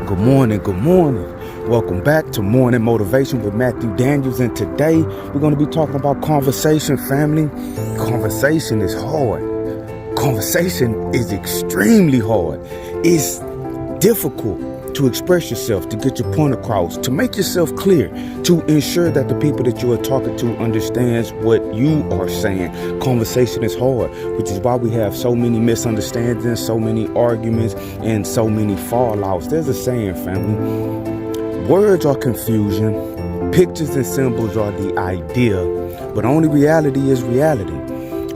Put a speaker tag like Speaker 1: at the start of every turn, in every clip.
Speaker 1: Good morning, good morning. Welcome back to Morning Motivation with Matthew Daniels, and today we're going to be talking about conversation, family. Conversation is hard. Conversation is extremely hard. It's difficult to express yourself, to get your point across, to make yourself clear, to ensure that the people that you are talking to understands what you are saying. Conversation is hard, which is why we have so many misunderstandings, so many arguments, and so many fallouts. There's a saying, family: words are confusion, pictures and symbols are the idea, but only reality is reality.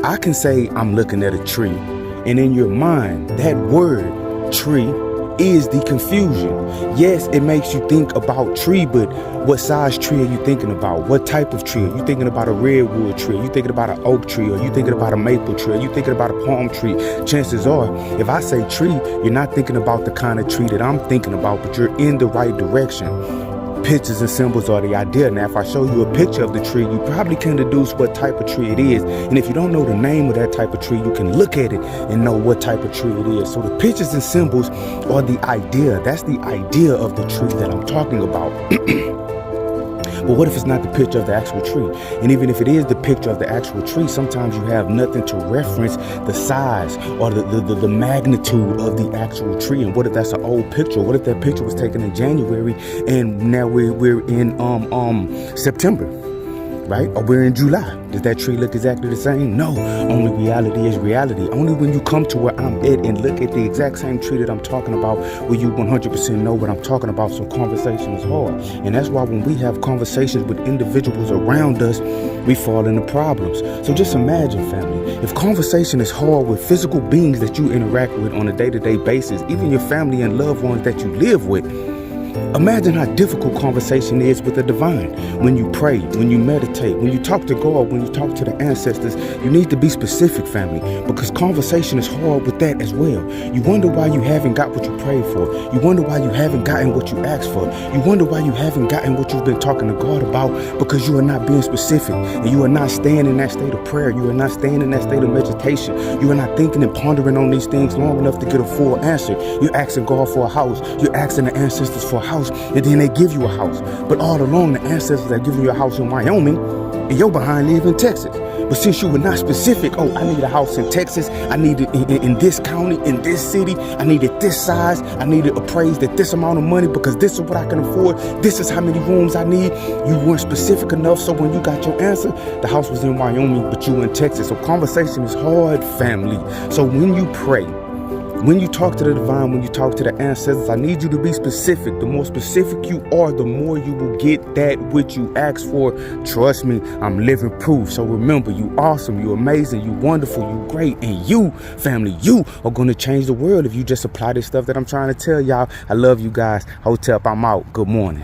Speaker 1: I can say I'm looking at a tree, and in your mind, that word tree is the confusion. Yes, it makes you think about tree, but what size tree are you thinking about? What type of tree? Are you thinking about a redwood tree? Are you thinking about an oak tree? Are you thinking about a maple tree? Are you thinking about a palm tree? Chances are, if I say tree, you're not thinking about the kind of tree that I'm thinking about, but you're in the right direction. Pictures and symbols are the idea. Now, if I show you a picture of the tree, you probably can deduce what type of tree it is. And if you don't know the name of that type of tree, you can look at it and know what type of tree it is. So the pictures and symbols are the idea. That's the idea of the tree that I'm talking about. But what if it's not the picture of the actual tree? And even if it is the picture of the actual tree, sometimes you have nothing to reference the size or the magnitude of the actual tree. And what if that's an old picture? What if that picture was taken in January and now we're in September, right? Or we're in July. Does that tree look exactly the same? No. Only reality is reality. Only when you come to where I'm at and look at the exact same tree that I'm talking about will you 100% know what I'm talking about. So conversation is hard. And that's why when we have conversations with individuals around us, we fall into problems. So just imagine, family, if conversation is hard with physical beings that you interact with on a day-to-day basis, even your family and loved ones that you live with, imagine how difficult conversation is with the divine. When you pray, when you meditate, when you talk to God, when you talk to the ancestors, you need to be specific, family, because conversation is hard with that as well. You wonder why you haven't got what you prayed for. You wonder why you haven't gotten what you asked for. You wonder why you haven't gotten what you've been talking to God about, because you are not being specific, and you are not staying in that state of prayer. You are not staying in that state of meditation. You are not thinking and pondering on these things long enough to get a full answer. You're asking God for a house. You're asking the ancestors for a house, and then they give you a house. But all along, the ancestors are giving you a house in Wyoming, and you're behind live in Texas. But since you were not specific, oh, I need a house in Texas, I need it in this county, in this city, I need it this size, I need it appraised at this amount of money because this is what I can afford, this is how many rooms I need. You weren't specific enough, so when you got your answer, the house was in Wyoming, but you were in Texas. So conversation is hard, family. So when you pray, when you talk to the divine, when you talk to the ancestors, I need you to be specific. The more specific you are, the more you will get that which you ask for. Trust me, I'm living proof. So remember, you awesome, you amazing, you wonderful, you great, and you, family, you are going to change the world if you just apply this stuff that I'm trying to tell y'all. I love you guys. Hotep, I'm out. Good morning.